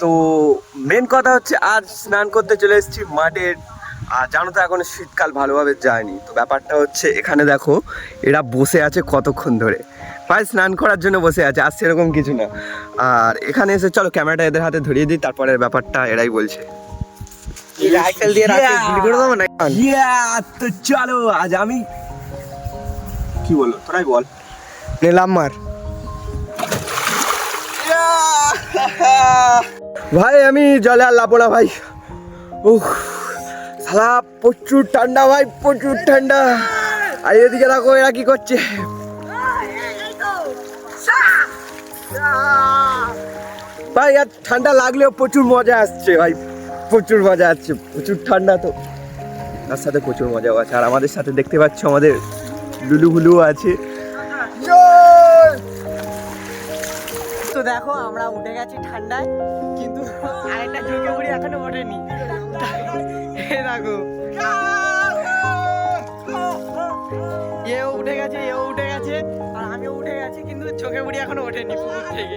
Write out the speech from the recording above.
তো মেন কথা হচ্ছে আজ স্নান করতে চলে এসেছি মাঠে। আর জানো তো এখন শীতকাল ভালোভাবে যায়নি, তো ব্যাপারটা হচ্ছে এখানে দেখো এরা বসে আছে কতক্ষণ ধরে, প্রায় স্নান করার জন্য বসে আছে, আর সেরকম কিছু না। আর এখানে এসে চলো ক্যামেরাটা এদের হাতে ধরিয়ে দিই, তারপরে ব্যাপারটা এরাই বলছে। রাইফেল দিয়ে রাখে গুলি করে দেবো না? তো চলো আজ আমি কি বললো তোরাই বল। নিলাম মার। ভাই আমি জলে আর লাবো না ভাই। উহ শালা প্রচুর ঠান্ডা ভাই, প্রচুর ঠান্ডা। আর এদিকে দেখো এরা কি করছে। ভাই আর ঠান্ডা লাগলেও প্রচুর মজা আসছে ভাই, প্রচুর মজা আসছে, প্রচুর ঠান্ডা তো তার সাথে প্রচুর মজাও আছে। আর আমাদের সাথে দেখতে পাচ্ছ আমাদের লুলু হুলু আছে। তো দেখো আমরা উঠে গেছি ঠান্ডায়, কিন্তু আরেকটা ঝুঁকে বুড়ি এখনো ওঠেনি। এই দেখো এও উঠে গেছে, এও উঠে গেছে, আর আমিও উঠে গেছি, কিন্তু চোখে বুড়ি এখনো ওঠেনি পুকুর থেকে।